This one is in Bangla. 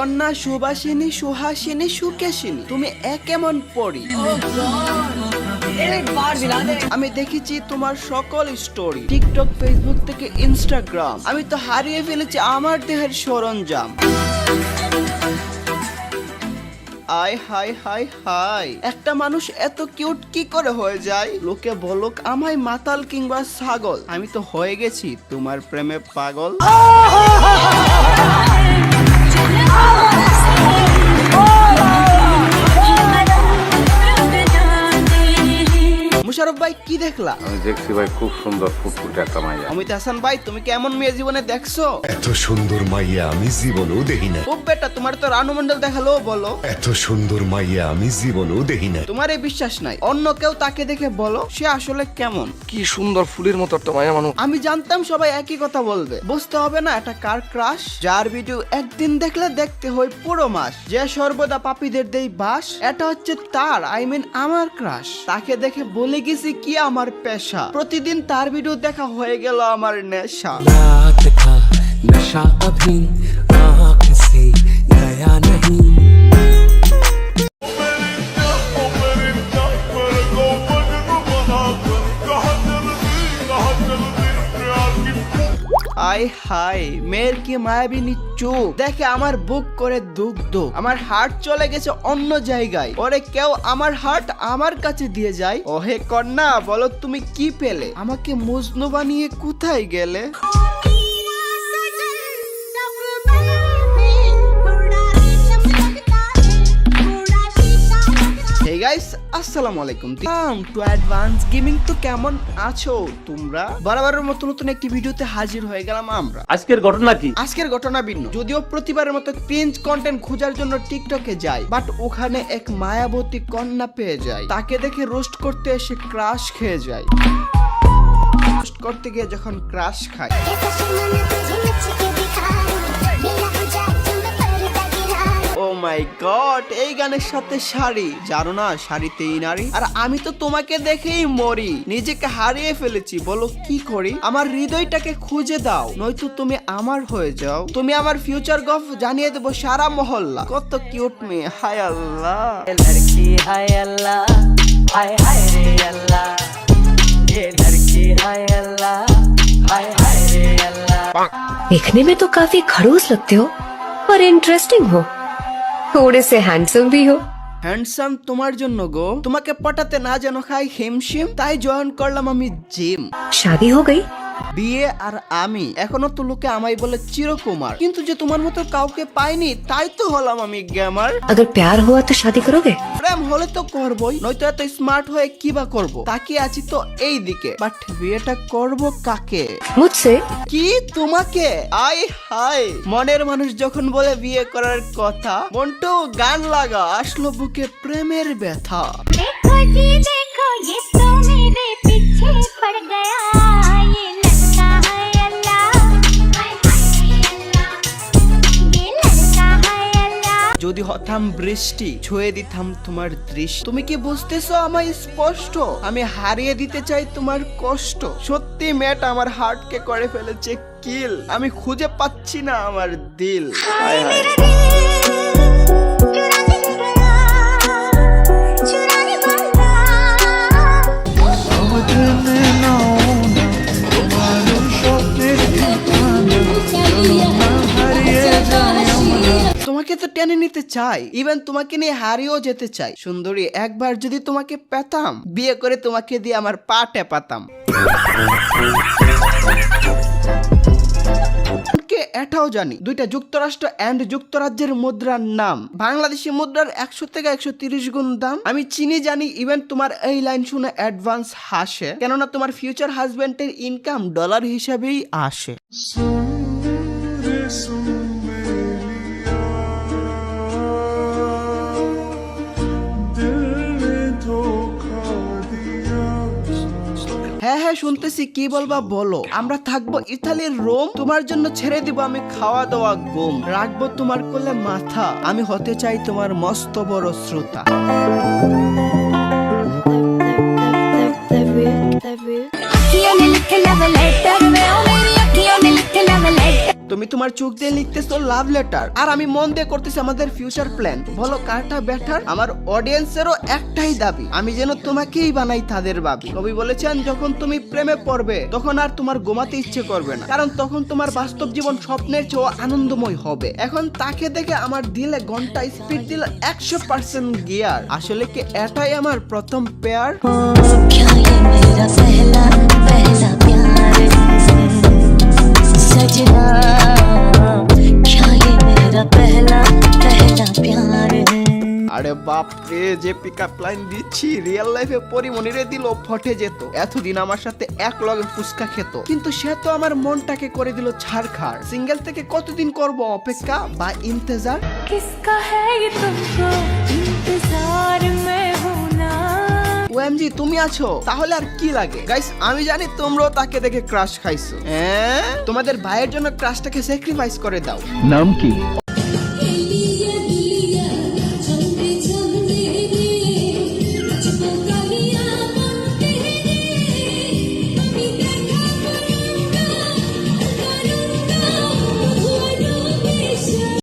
কন্যা সুবাসিনী সুহাসিনী সুকেশিনী, তুমি কেমন পড়ি? আমি দেখেছি তোমার সকল স্টোরি, টিকটক, ফেসবুক থেকে ইনস্টাগ্রাম। আমি তো হারিয়ে ফেলেছি আমার দেহের সরঞ্জাম। আয় হাই হাই হাই, একটা মানুষ এত কিউট কি করে হয়ে যায়? লোকে বলুক আমায় মাতাল কিংবা ছাগল, আমি তো হয়ে গেছি তোমার প্রেমে পাগল। মুশারফ ভাই কি দেখলা? আমি দেখছি ভাই খুব সুন্দর ফুটফুটে একটা মাইয়া। অমিত হাসান ভাই তুমি কি এমন মেয়ে জীবনে দেখছো? এত সুন্দর মাইয়া আমি জীবনেও দেখি না। খুব বেটা, তোমার তো রানু মন্ডল দেখালো, বলো। এত সুন্দর মাইয়া আমি জীবনেও দেখি না। তোমার এই বিশ্বাস নাই, অন্য কেউ তাকে দেখে বলো সে আসলে কেমন। কি সুন্দর ফুলের মতো একটা মায়া মানুষ। আমি জানতাম সবাই একই কথা বলবে, বুঝতে হবে না এটা কার ক্রাশ, যার ভিডিও একদিন দেখলে দেখতে হয় পুরো মাস, যে সর্বদা পাপীদের দেই বাস, এটা হচ্ছে তার আমার ক্রাশ। তাকে দেখে বলে গেছি কি আমার পেশা, প্রতিদিন তার ভিডিও দেখা হয়ে গেল আমার নেশা। रात का नशा अभी आँख से गया नहीं। আয় হাই, মেয়ের কি মায়াবিনী চোখ, দেখে আমার বুক করে দুগ্ধ, আমার হার্ট চলে গেছে অন্য জায়গায়। ওরে কেউ আমার হার্ট আমার কাছে দিয়ে যায়। ওহে কন্যা বলো তুমি কি পেলে, আমাকে মজনু বানিয়ে কোথায় গেলে? Hey guys, আসসালামু আলাইকুম। To advance gaming. তো কেমন আছো তোমরা? বরাবরের মতো নতুন একটি ভিডিওতে হাজির হয়ে গেলাম আমরা। আজকের ঘটনা কি? আজকের ঘটনা ভিন্ন, যদিও প্রতিবারের মতো ক্রিঞ্জ কন্টেন্ট খোঁজার জন্য টিকটকে যাই, বাট ওখানে এক মায়াবতী কন্যা পেয়ে যায়। তাকে দেখে রোস্ট করতে এসে ক্রাশ খেয়ে যায়। রোস্ট করতে গিয়ে যখন ক্রাশ খায়, ও মাই গড, এই গানের সাথে শাড়ি, জানো না শাড়িতেই নারী। আর আমি তো তোমাকে দেখেই মরি, নিজেকে হারিয়ে ফেলেছি, বলো কি করি? আমার হৃদয়টাকে খুঁজে দাও, নয়তো তুমি আমার হয়ে যাও। তুমি আমার ফিউচার গফ, জানিয়ে দেবো সারা মহল্লা। কত কিউট মেয়ে, হায় আল্লাহ। लड़की हाय अल्लाह, हाय हाय रे अल्लाह, ये लड़की हाय अल्लाह, हाय हाय रे अल्लाह। देखने में तो काफी खड़ूस लगते हो पर इंटरेस्टिंग हो, थोड़े से हैंडसम भी हो। হ্যান্ডসাম তোমার জন্য গো, তোমাকে পটাতে না যেন খাই হিমশিম, তাই জয়েন করলাম আমি জিম। शादी हो गई? বিয়ে আর আমি, এখনো তো লোকে আমায় বলে চিরকুমার, কিন্তু যে তোমার মতো কাউকে পাইনি তাই তো হলাম আমি গ্যামার। अगर प्यार हुआ तो शादी करोगे? প্রেম হলে তো করবই, নয়তো এত স্মার্ট হয়ে কি বা করবো। তাকিয়ে আছি তো এই দিকে, বাট বিয়েটা করব কাকে? मुझसे? কি তোমাকে? আয় হায়, মনের মানুষ যখন বলে বিয়ে করার কথা, মনটাও গান লাগা, আসলো বুকে প্রেমের ব্যথা। देखो जी देखो, ये तो मेरे पीछे पड़ गया, ये लड़का है अल्लाह, हाय हाय रे अल्लाह, ये लड़का है अल्लाह। যদি হতাম বৃষ্টি, ছুঁয়ে দিতাম তোমার দৃষ্টি। তুমি কি বুঝতেছো আমায় স্পষ্ট? আমি হারিয়ে দিতে চাই তোমার কষ্ট। সত্যি মেয়েটা আমার হার্টকে করে ফেলেছে কিল, আমি খুঁজে পাচ্ছি না আমার দিল। হায় হায়। তোমাকে তো টেনে নিতে চাই, ইভেন তোমাকে নিয়ে হারিয়েও যেতে চাই। সুন্দরী, একবার যদি তোমাকে পেতাম, বিয়ে করে তোমাকে দিয়ে আমার পা টেপাতাম। এটাও জানি দুইটা যুক্তরাষ্ট্র এন্ড যুক্তরাজ্যের মুদ্রার নাম, বাংলাদেশি মুদ্রার 100 থেকে 130 গুণ দাম। আমি চিনি জানি, ইভেন তোমার এই লাইন শুনে অ্যাডভান্স হাসে, কেননা তোমার ফিউচার হাজবেন্ডের ইনকাম ডলার হিসাবেই আসে। হ্যাঁ হ্যাঁ শুনতেছি, কি বলবা বলো। আমরা থাকবো ইতালির রোম, তোমার জন্য ছেড়ে দিব আমি খাওয়া দাওয়া গুম, রাখবো তোমার কোলে মাথা, আমি হতে চাই তোমার মস্ত বড় শ্রোতা। তুমি তুমি তোমার চোখ দিয়ে লিখতেছো লাভ লেটার, আর আমি মন দিয়ে করতেছি আমাদের ফিউচার প্ল্যান। বলো কারটা বেটার? আমার অডিয়েন্সেরও একটাই দাবি, আমি যেন তোমাকেই বানাই তাদের ভাবি। কবি বলেছেন, যখন তুমি প্রেমে পড়বে তখন আর তোমার ঘুমাতে ইচ্ছে করবে না, কারণ তখন তোমার বাস্তব জীবন স্বপ্নের চেয়েও আনন্দময় হবে। এখন তাকে দেখে আমার দিলে ঘন্টা স্পিড দিল 100% গিয়ার। আসলে কি এটাই আমার প্রথম পেয়ার? क्या ये मेरा पहला पहला प्यार सजना, क्या ये मेरा पहला पहला प्यार আরে বাপ রে, যে পিকআপ লাইন দিচ্ছি রিয়েল লাইফে পরিমনিরে দিল ফটে যেত। এতদিন আমার সাথে এক লগে ফুচকা খেত, কিন্তু সে তো আমার মনটাকে করে দিল ছাড়খাড়। সিঙ্গেল থেকে কতদিন করব অপেক্ষা বা ইন্তজার? किसका है ये तुमको इंतजार में हूं ना। ওএমজি তুমি আছো, তাহলে আর কি লাগে? গাইস আমি জানি তোমরাও তাকে দেখে ক্রাশ খাইছো। হ্যাঁ, তোমাদের ভাইয়ের জন্য ক্রাশটাকে স্যাক্রিফাইস করে দাও। নাম কি?